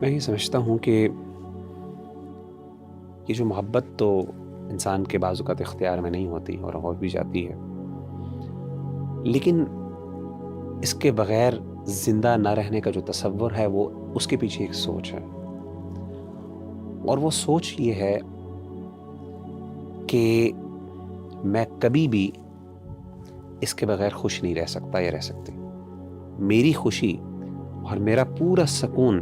میں یہ سمجھتا ہوں کہ یہ جو محبت تو انسان کے بعض اوقات اختیار میں نہیں ہوتی اور ہو بھی جاتی ہے، لیکن اس کے بغیر زندہ نہ رہنے کا جو تصور ہے وہ اس کے پیچھے ایک سوچ ہے، اور وہ سوچ یہ ہے کہ میں کبھی بھی اس کے بغیر خوش نہیں رہ سکتا یا رہ سکتی۔ میری خوشی اور میرا پورا سکون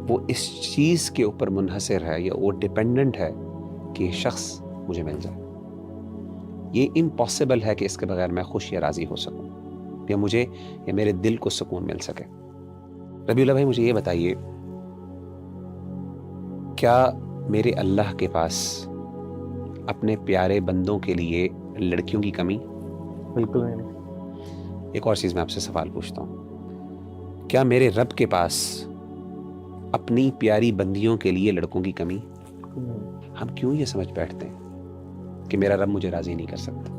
وہ اس چیز کے اوپر منحصر ہے یا وہ ڈیپینڈنٹ ہے کہ یہ شخص مجھے مل جائے۔ یہ امپاسبل ہے کہ اس کے بغیر میں خوش یا راضی ہو سکوں یا مجھے یا میرے دل کو سکون مل سکے۔ ربیع اللہ بھائی، مجھے یہ بتائیے، کیا میرے اللہ کے پاس اپنے پیارے بندوں کے لیے لڑکیوں کی کمی؟ بالکل نہیں۔ ایک اور چیز میں آپ سے سوال پوچھتا ہوں، کیا میرے رب کے پاس اپنی پیاری بندیوں کے لیے لڑکوں کی کمی؟ ہم کیوں یہ سمجھ بیٹھتے ہیں کہ میرا رب مجھے راضی نہیں کر سکتا؟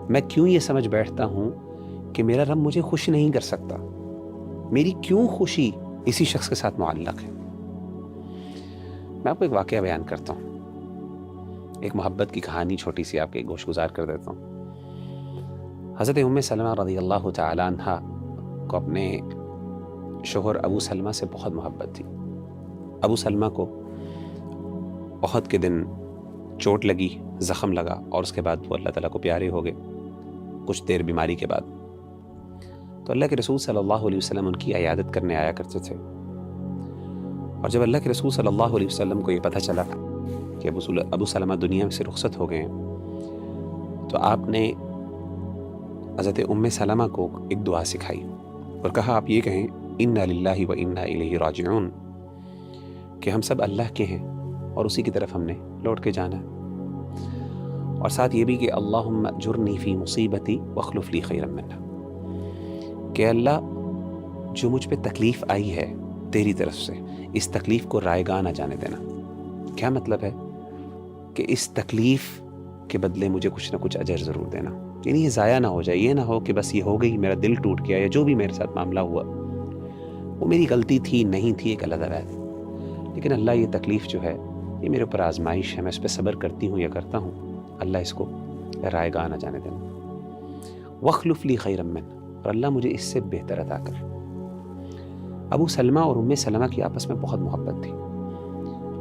میں کیوں یہ سمجھ بیٹھتا ہوں کہ میرا رب مجھے خوش نہیں کر سکتا؟ میری کیوں خوشی اسی شخص کے ساتھ معلق ہے؟ میں آپ کو ایک واقعہ بیان کرتا ہوں، ایک محبت کی کہانی چھوٹی سی آپ کے گوش گزار کر دیتا ہوں۔ حضرت ام سلمہ رضی اللہ تعالی عنہ کو اپنے شوہر ابو سلمہ سے بہت محبت تھی۔ ابو سلمہ کو احد کے دن چوٹ لگی، زخم لگا، اور اس کے بعد وہ اللہ تعالیٰ کو پیارے ہو گئے کچھ دیر بیماری کے بعد۔ تو اللہ کے رسول صلی اللہ علیہ وسلم ان کی عیادت کرنے آیا کرتے تھے، اور جب اللہ کے رسول صلی اللہ علیہ وسلم کو یہ پتہ چلا کہ ابو سلمہ دنیا سے رخصت ہو گئے ہیں، تو آپ نے حضرت ام سلمہ کو ایک دعا سکھائی اور کہا، آپ یہ کہیں انا للہ و انا الیہ راجعون، کہ ہم سب اللہ کے ہیں اور اسی کی طرف ہم نے لوٹ کے جانا ہے، اور ساتھ یہ بھی کہ اللہم اجرنی فی مصیبتی واخلف لی خیرا منہا، کہ اللہ جو مجھ پہ تکلیف آئی ہے تیری طرف سے، اس تکلیف کو رائگاں نہ جانے دینا۔ کیا مطلب ہے؟ کہ اس تکلیف کے بدلے مجھے کچھ نہ کچھ اجر ضرور دینا، یعنی یہ ضائع نہ ہو جائے، یہ نہ ہو کہ بس یہ ہو گئی، میرا دل ٹوٹ گیا، یا جو بھی میرے ساتھ معاملہ ہوا وہ میری غلطی تھی نہیں تھی ایک علیحدہ بات ہے، لیکن اللہ یہ تکلیف جو ہے یہ میرے اوپر آزمائش ہے، میں اس پہ صبر کرتی ہوں یا کرتا ہوں، اللہ اس کو رائگاں نہ جانے دینا۔ واخلف لی خیرا منہ، اور اللہ مجھے اس سے بہتر عطا کر۔ ابو سلمہ اور ام سلمہ کی آپس میں بہت محبت تھی،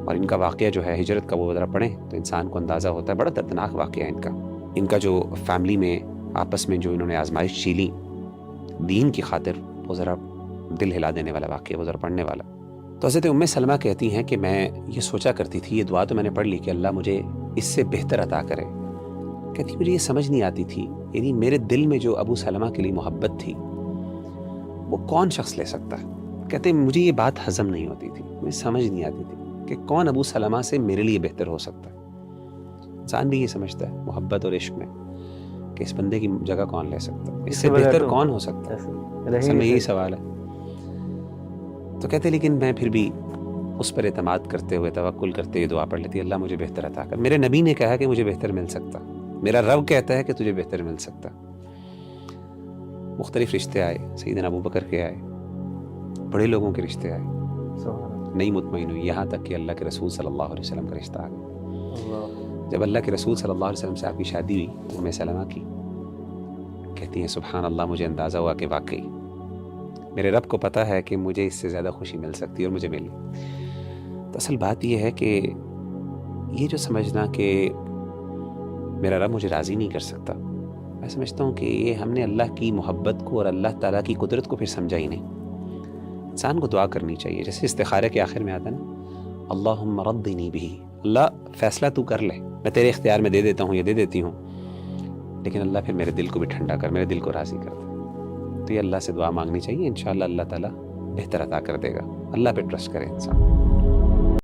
اور ان کا واقعہ جو ہے ہجرت کا وہ ذرا پڑھیں تو انسان کو اندازہ ہوتا ہے، بڑا دردناک واقعہ ہے ان کا جو فیملی میں آپس میں جو انہوں نے آزمائش جھیلی دین کی خاطر، وہ ذرا دل ہلا دینے والا واقعہ، وہ ذرا پڑھنے والا۔ تو حضرت ام سلمہ کہتی ہیں کہ میں یہ سوچا کرتی تھی، یہ دعا تو میں نے پڑھ لی کہ اللہ مجھے اس سے بہتر عطا کرے، کہتی مجھے یہ سمجھ نہیں آتی تھی، یعنی میرے دل میں جو ابو سلمہ کے لیے محبت تھی وہ کون شخص لے سکتا ہے؟ کہتے مجھے یہ بات ہضم نہیں ہوتی تھی، مجھے سمجھ نہیں آتی تھی کہ کون ابو سلمہ سے میرے لیے بہتر ہو سکتا ہے۔ انسان بھی یہ سمجھتا ہے محبت اور عشق میں کہ اس بندے کی جگہ کون لے سکتا ہے، اس سے بہتر کون ہو سکتا ہے، اصل میں یہی سوال ہے۔ تو کہتے لیکن میں پھر بھی اس پر اعتماد کرتے ہوئے، توکل کرتے ہوئے دعا پڑھ لیتی، اللہ مجھے بہتر عطا کر۔ میرے نبی نے کہا کہ مجھے بہتر مل سکتا، میرا رب کہتا ہے کہ تجھے بہتر مل سکتا۔ مختلف رشتے آئے، سیدنا ابو بکر کے آئے، بڑے لوگوں کے رشتے آئے، نہیں مطمئن ہوئی، یہاں تک کہ اللہ کے رسول صلی اللہ علیہ وسلم کا رشتہ آ گیا۔ جب اللہ کے رسول صلی اللہ علیہ وسلم سے آپ کی شادی ہوئی ام سلمہ کی، کہتی ہیں سبحان اللہ، مجھے اندازہ ہوا کہ واقعی میرے رب کو پتہ ہے کہ مجھے اس سے زیادہ خوشی مل سکتی ہے اور مجھے ملی۔ تو اصل بات یہ ہے کہ یہ جو سمجھنا کہ میرا رب مجھے راضی نہیں کر سکتا، میں سمجھتا ہوں کہ یہ ہم نے اللہ کی محبت کو اور اللہ تعالیٰ کی قدرت کو پھر سمجھا ہی نہیں۔ انسان کو دعا کرنی چاہیے، جیسے استخارہ کے آخر میں آتا ہے نا، اللہم رضنی بہ، اللہ فیصلہ تو کر لے، میں تیرے اختیار میں دے دیتا ہوں یا دے دیتی ہوں، لیکن اللہ پھر میرے دل کو بھی ٹھنڈا کر، میرے دل کو راضی کر دے۔ تو یہ اللہ سے دعا مانگنی چاہیے، انشاءاللہ اللہ تعالیٰ بہتر عطا کر دے گا۔ اللہ پہ ٹرسٹ کرے انسان۔